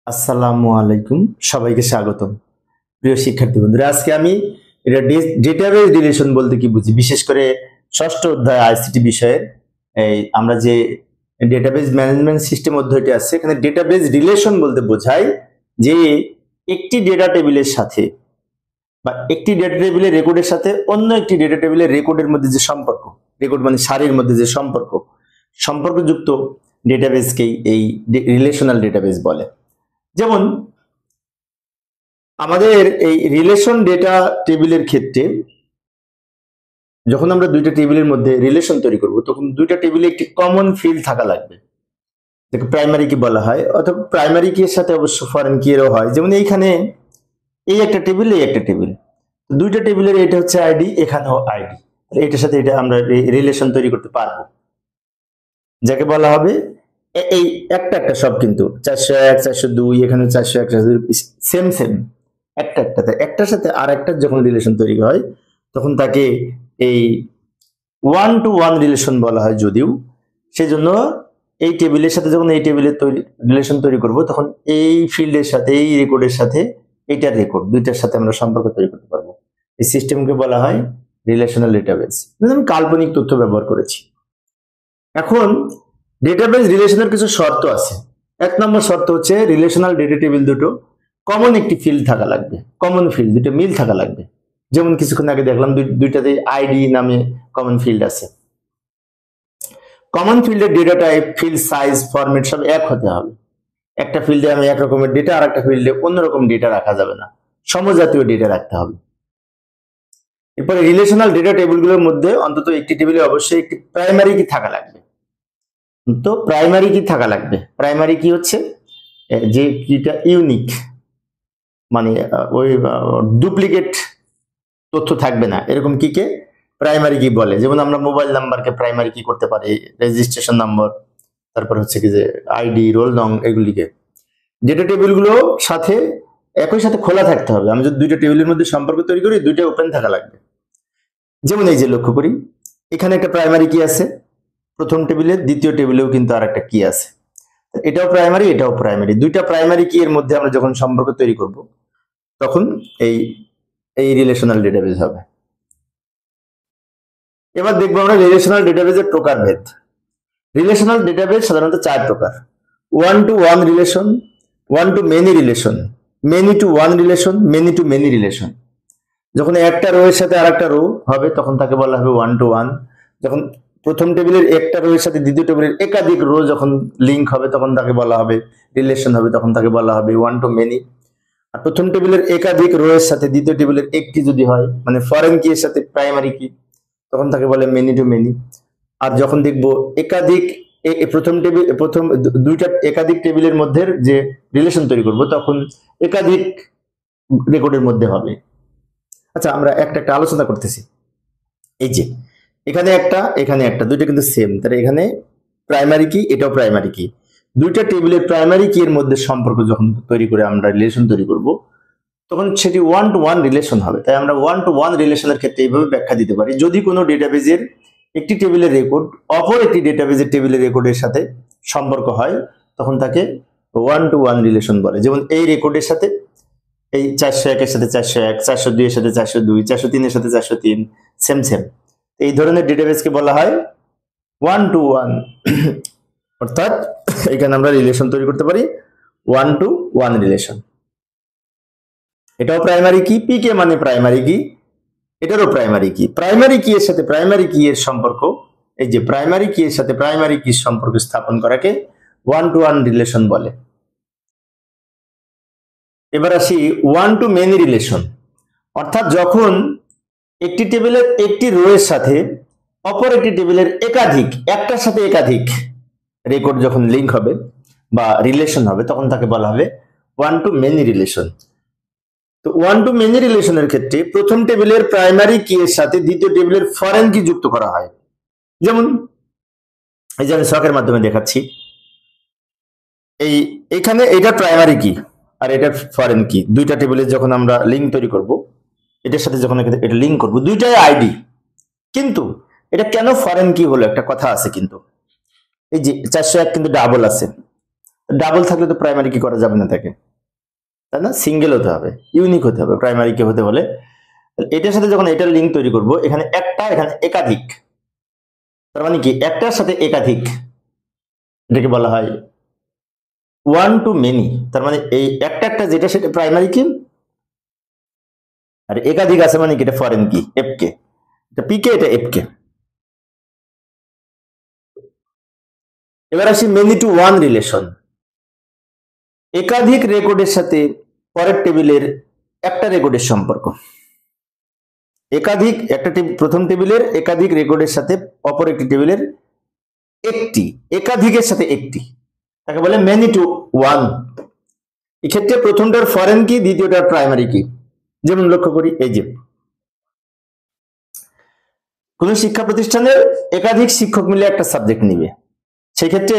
আসসালামু আলাইকুম, সবাইকে স্বাগতম। প্রিয় শিক্ষার্থী বন্ধুরা, আজকে আমি এটা ডেটাবেজ রিলেশন বলতে কি বুঝি, বিশেষ করে ষষ্ঠ অধ্যায় আইসিটি বিষয়ের আমরা যে ডেটাবেজ ম্যানেজমেন্ট সিস্টেম অধ্যায়টি আছে, এখানে ডেটাবেজ রিলেশন বলতে বোঝায় যে একটি ডেটা টেবিলের সাথে বা একটি ডেটা টেবিলের রেকর্ডের সাথে অন্য একটি ডেটা টেবিলের রেকর্ডের মধ্যে যে সম্পর্ক, রেকর্ড মানে সারির মধ্যে যে সম্পর্কযুক্ত ডেটাবেজকেই এই রিলেশনাল ডেটাবেজ বলে। যেমন আমাদের এই রিলেশন ডেটা টেবিলের ক্ষেত্রে যখন আমরা দুইটা টেবিলের মধ্যে রিলেশন তৈরি করব, তখন দুইটা টেবিলে একটি কমন ফিল্ড থাকা লাগবে, যাকে প্রাইমারি কি বলা হয়, অথবা প্রাইমারি কি এর সাথে অবশ্য ফরেন কি এরও হয়। যেমন এইখানে এই একটা টেবিল, এই একটা টেবিল, দুইটা টেবিলের এটা হচ্ছে আইডি, এখানেও আইডি, এটার সাথে এটা আমরা রিলেশন তৈরি করতে পারবো, যাকে বলা হবে এই একটা একটা সব কিন্তু 401 402, এখানে 401 402 সেম সেম একটার সাথে আর একটা যখন রিলেশন তৈরি হয় তখন তাকে এই ওয়ান টু ওয়ান রিলেশন বলা হয়। যদিও সেজন্য এই টেবিলের সাথে যখন এই টেবিলের রিলেশন তৈরি করব, তখন এই ফিল্ডের সাথে এই রেকর্ডের সাথে এইটার রেকর্ড দুইটার সাথে আমরা সম্পর্ক তৈরি করতে পারবো। এই সিস্টেমকে বলা হয় রিলেশনাল ডেটাবেস। আমি কাল্পনিক তথ্য ব্যবহার করেছি। এখন ডেটাবেস রিলেশনের কিছু শর্ত আছে। এক নম্বর শর্ত হচ্ছে রিলেশনাল ডেটা টেবিল দুটো কমন একটি ফিল্ড থাকা লাগবে, কমন ফিল্ড দুটো মিল থাকা লাগবে। যেমন কিছুক্ষণ আগে দেখলাম দুইটাতে আইডি নামে কমন ফিল্ড আছে। কমন ফিল্ডের data type, field size, format সব এক হতে হবে। একটা ফিল্ডে আমি এক রকমের ডেটা, আর একটা ফিল্ডে অন্যরকম ডেটা রাখা যাবে না, সমজাতীয় ডেটা রাখতে হবে। এরপরে রিলেশনাল ডেটা টেবিলগুলোর মধ্যে অন্তত একটি টেবিলে অবশ্যই একটি প্রাইমারি কি থাকা লাগবে। তো প্রাইমারি কি থাকা লাগবে, প্রাইমারি কি হচ্ছে যে কিটা ইউনিক, মানে ওই ডুপ্লিকেট তথ্য থাকবে না, এরকম কিকে প্রাইমারি কি বলে। যেমন আমরা মোবাইল নাম্বারকে প্রাইমারি কি করতে পারি, রেজিস্ট্রেশন নম্বর, তারপর হচ্ছে কি যে আইডি, রোল নং, এগুলিকে ডেটা টেবিলগুলো সাথে একই সাথে খোলা থাকতে হবে। আমি যদি দুইটা টেবিলের মধ্যে সম্পর্ক তৈরি করি, দুইটা ওপেন থাকা লাগবে। যেমন এই যে লক্ষ্য করি, এখানে একটা প্রাইমারি কি আছে প্রথম টেবিলে, দ্বিতীয় টেবিলেও কিন্তু আর একটা কি আছে, এটাও প্রাইমারি এটাও প্রাইমারি। দুইটা প্রাইমারি কি এর মধ্যে আমরা যখন সম্পর্ক তৈরি করব, তখন এই এই রিলেশনাল ডেটাবেজ হবে। এবার দেখবো আমরা রিলেশনাল ডেটাবেজের প্রকারভেদ। রিলেশনাল ডেটাবেজ সাধারণত চার প্রকার: one to one relation, one to many relation, many to one relation, many to many relation. যখন একটা রো এর সাথে আর একটা রো হবে, তখন তাকে বলা হবে ওয়ান টু ওয়ান। যখন প্রথম টেবিলের একটা রো এর সাথে দ্বিতীয় টেবিলের একাধিক রো যখন লিঙ্ক হবে, তখন তাকে বলা হবে রিলেশন হবে, তখন তাকে বলা হবে ওয়ান টু মেনি। আর প্রথম টেবিলের একাধিক রো এর সাথে দ্বিতীয় টেবিলের একটি যদি হয়, মানে ফরেন কি এর সাথে প্রাইমারি কি, তখন তাকে বলে মেনি টু মেনি। আর যখন দেখবো একাধিক প্রথম দুইটা একাধিক টেবিলের মধ্যে যে রিলেশন তৈরি করব, তখন একাধিক রেকর্ডের মধ্যে হবে। আচ্ছা, আমরা একটা একটা আলোচনা করতেছি। এই যে এখানে একটা দুইটা কিন্তু সেম, তাহলে এখানে প্রাইমারি কি, এটাও প্রাইমারি কি। দুইটা টেবিলের প্রাইমারি কি এর মধ্যে সম্পর্ক যখন তৈরি করে আমরা রিলেশন তৈরি করব, তখন সেটি ওয়ান টু ওয়ান রিলেশন হবে। তাই আমরা ওয়ান টু ওয়ান রিলেশনের ক্ষেত্রে এইভাবে ব্যাখ্যা দিতে পারি: যদি কোনো ডেটাবেজের একটি টেবিলের রেকর্ড অপর একটি ডেটাবেজের টেবিলের রেকর্ডের সাথে সম্পর্ক হয়, তখন তাকে ওয়ান টু ওয়ান রিলেশন বলে। যেমন এই রেকর্ডের সাথে এই 401 এর সাথে 401, 402 এর সাথে 402, 403 এর সাথে 403, সেম সেম। এই ধরনের ডেটাবেজকে বলা হয় ওয়ান টু ওয়ান। অর্থাৎ এখানে আমরা রিলেশন তৈরি করতে পারি ওয়ান টু ওয়ান রিলেশন। এটাও প্রাইমারি কি, পিকে মানে প্রাইমারি কি, এটারও প্রাইমারি কি। প্রাইমারি কি এর সাথে প্রাইমারি কি এর সম্পর্ক, এই যে প্রাইমারি কি এর সাথে প্রাইমারি কি সম্পর্ক স্থাপন করাকে ওয়ান টু ওয়ান রিলেশন বলে। এবার আসি ওয়ান টু মেনি রিলেশন। অর্থাৎ যখন একটি টেবিলের একটি রো এর সাথে অপর একটি টেবিলের একটার সাথে একাধিক রেকর্ড যখন লিঙ্ক হবে বা রিলেশন হবে, তখন তাকে বলা হবে ওয়ান টু মেনি রিলেশন। তো ওয়ান টু মেনি রিলেশনের ক্ষেত্রে প্রথম টেবিলের প্রাইমারি কি এর সাথে দ্বিতীয় টেবিলের ফরেন কি যুক্ত করা হয়। যেমন এই যে আমি ছকের মাধ্যমে দেখাচ্ছি, এইখানে এটা প্রাইমারি কি আর এটা ফরেন কি, দুইটা টেবিলে যখন আমরা লিঙ্ক তৈরি করব, এটার সাথে যখন এটা লিঙ্ক করব, দুইটাই আইডি, কিন্তু এটা কেন ফরেন কি হলো একটা কথা আছে। কিন্তু এই যে 401 কিন্তু ডাবল আছে, ডাবল থাকলে তো প্রাইমারি কি করা যাবে না তাকে, তাই না? সিঙ্গেল হতে হবে, ইউনিক হতে হবে প্রাইমারি কি হতে হলে। এটার সাথে যখন এটার লিঙ্ক তৈরি করব, এখানে একটা এখানে একাধিক, তার মানে কি একটার সাথে একাধিক, এটাকে বলা হয় ওয়ান টু মেনি। তার মানে এই একটা একটা যেটা সেটা প্রাইমারি কি, আর একাধিক আছে মানে কি এটা ফরেন কি, এফ কে, এটা পি কে, এটা এফ কে। এবার আসি মেনি টু ওয়ান রিলেশন। একাধিক রেকর্ডের সাথে পরের টেবিলের একটা রেকর্ডের সম্পর্ক। একাধিক একটা প্রথম টেবিলের একাধিক রেকর্ডের সাথে অপর একটি টেবিলের একটি, একাধিকের সাথে একটি, তাকে বলে মেনি টু ওয়ান। এক্ষেত্রে প্রথমটার ফরেন কি, দ্বিতীয়টার প্রাইমারি কি। যেমন লক্ষ্য করি, এই যে কোন শিক্ষা প্রতিষ্ঠানের একাধিক শিক্ষক মিলে একটা সাবজেক্ট নিবে, সেই ক্ষেত্রে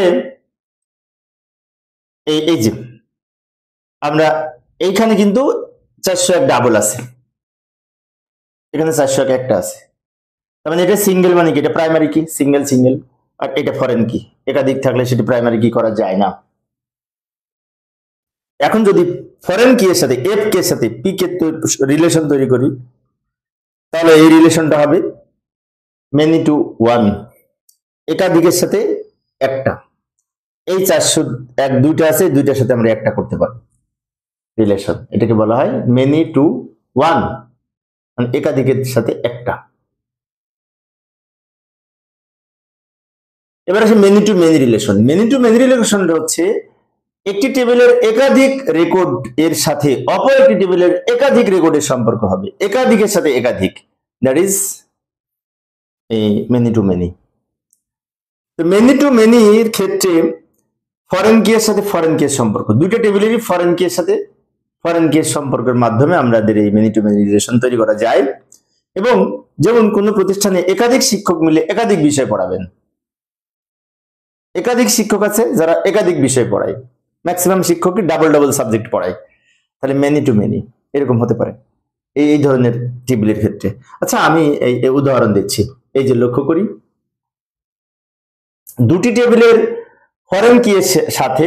এই যে আমরা এইখানে কিন্তু 401 ডাবল আছে, এখানে 401 একটা আছে, তার মানে এটা সিঙ্গেল মানে কি, এটা প্রাইমারি কি, সিঙ্গেল সিঙ্গেল। আর এটা ফরেন কি, একাধিক থাকলে সেটি প্রাইমারি কি করা যায় না। এখন যদি ফরেন কি এর সাথে এফ কে এর সাথে পি কে রিলেশন তৈরি করি, তাহলে এই রিলেশনটা হবে মেনি টু ওয়ান, একাধিকের সাথে একটা। এই 401 দুইটা আছে, দুইটার সাথে আমরা একটা করতে পারি রিলেশন, এটাকে বলা হয় মেনি টু ওয়ান, মানে একাধিকের সাথে একটা। এবার আসে many to many relation. Many to many রিলেশনটা হচ্ছে একটি টেবিলের একাধিক রেকর্ড এর সাথে অপর একটি টেবিলের একাধিক রেকর্ডের সম্পর্ক হবে, একাধিকের সাথে একাধিক, that is many to many. তো মেনি টু মেনির ক্ষেত্রে ফরেন কি এর সাথে ফরেন কি এর সম্পর্ক, দুইটা টেবিলেরই ফরেন কি এর সাথে ফরেন কি এর সম্পর্কের মাধ্যমে আমাদের এই মেনি টু মেনি রিলেশন তৈরি করা যায়। এবং যেমন কোন প্রতিষ্ঠানে একাধিক শিক্ষক মিলে একাধিক বিষয় পড়াবেন, একাধিক শিক্ষক আছে যারা একাধিক বিষয় পড়ায়, ম্যাক্সিমাম শিক্ষকই ডাবল ডাবল সাবজেক্ট পড়ায়, তাহলে মেনি টু মেনি এরকম হতে পারে এই ধরনের টেবিলের ক্ষেত্রে। আচ্ছা, আমি এই উদাহরণ দিচ্ছি। এই যে লক্ষ্য করি, দুটি টেবিলের ফরেন কি এর সাথে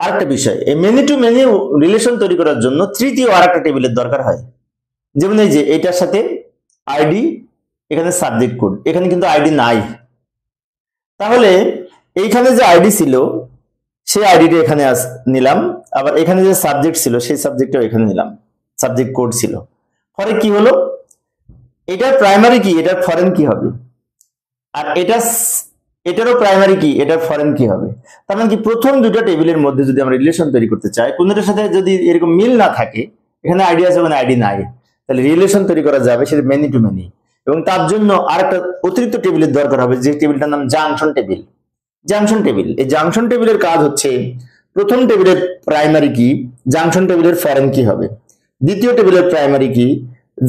আরেকটা বিষয়, এই মেনি টু মেনি রিলেশন তৈরি করার জন্য তৃতীয় আরেকটা টেবিলের দরকার হয়। যেমন এই যে এটার সাথে আইডি, এখানে সাবজেক্ট কোড, এখানে কিন্তু আইডি নাই, তাহলে এইখানে যে আইডি ছিল সেই আইডিটা এখানে নিলাম, আবার এখানে যে সাবজেক্ট ছিল সেই সাবজেক্টটাও এখানে নিলাম, সাবজেক্ট কোড ছিল। ফলে কি হলো, এটার প্রাইমারি কি, এটার ফরেন কি হবে, আর এটারও প্রাইমারি কি, এটার ফরেন কি হবে। তার মানে কি প্রথম দুটো টেবিলের মধ্যে যদি আমরা রিলেশন তৈরি করতে চাই, কোনটার সাথে যদি এরকম মিল না থাকে, এখানে আইডি আছে ওখানে আইডি নাই, তাহলে রিলেশন তৈরি করা যাবে সেটা মেনি টু মেনি। এবং তার জন্য আরেকটা অতিরিক্ত টেবিলের দরকার হবে, যে টেবিলটার নাম জাংশন টেবিল। জাংশন টেবিল, এই জাংশন টেবিলের কাজ হচ্ছে প্রথম টেবিলের প্রাইমারি কি, জাংশন টেবিলের ফরেন কি হবে, দ্বিতীয় টেবিলের প্রাইমারি কি,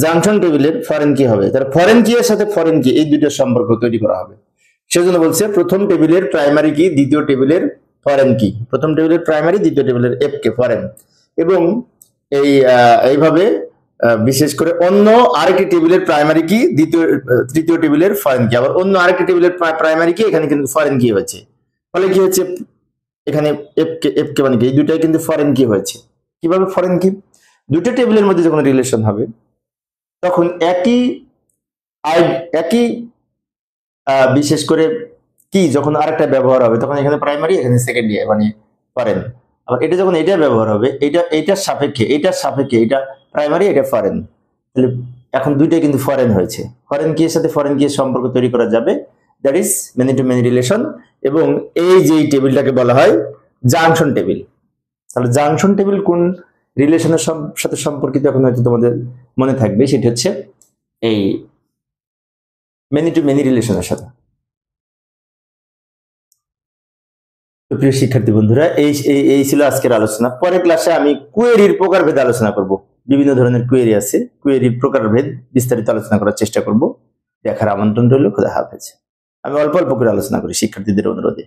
জাংশন টেবিলের ফরেন কি হবে, তার ফরেন কি এর সাথে ফরেন কি এই দুইটার সম্পর্ক তৈরি করা হবে। সেজন্য বলছে প্রথম টেবিলের প্রাইমারি কি, দ্বিতীয় টেবিলের ফরেন কি, প্রথম টেবিলের প্রাইমারি, দ্বিতীয় টেবিলের এফ কে ফরেন। এবং এইভাবে বিশেষ করে অন্য আরেকটি টেবিলের প্রাইমারি কি, তৃতীয় টেবিলের ফরেন কি, আবার অন্য আরেকটি টেবিলের প্রাইমারি কি, এখানে কিন্তু ফরেন কি হয়েছে। ফলে কি হচ্ছে, এখানে এফ কে মানে কি, এই দুটাই কিন্তু ফরেন কি হয়েছে। কিভাবে ফরেন কি, দুটো টেবিলের মধ্যে যখন রিলেশন হবে তখন একই বিশেষ করে কি যখন আরেকটা ব্যবহার হবে, তখন এখানে প্রাইমারি এখানে সেকেন্ডারি মানে ফরেন। আবার এটা যখন এটা ব্যবহার হবে, এইটার সাপেক্ষে এটা প্রাইমারি, এটা ফরেন, তাহলে এখন দুইটাই কিন্তু ফরেন হয়েছে। ফরেন কি এর সাথে ফরেন কি এর সম্পর্ক তৈরি করা যাবে, that is many to many relation. এবং এই যে টেবিলটাকে বলা হয় জাংশন টেবিল। তাহলে জাংশন টেবিল কোন রিলেশনের সাথে সম্পর্কিত এখন হয়তো তোমাদের মনে থাকবে, সেটা হচ্ছে এই মেনি টু মেনি রিলেশনের সাথে। প্রিয় শিক্ষার্থী বন্ধুরা, এই ছিল আজকের আলোচনা। পরের ক্লাসে আমি কোয়েরির প্রকারভেদ আলোচনা করব। বিভিন্ন ধরনের কোয়েরি আছে, কোয়েরির প্রকারভেদ বিস্তারিত আলোচনা করার চেষ্টা করব। দেখার আমন্ত্রণ রইল। খোদা হাফেজ। আমি অল্প অল্প করে আলোচনা করি শিক্ষার্থীদের অনুরোধে।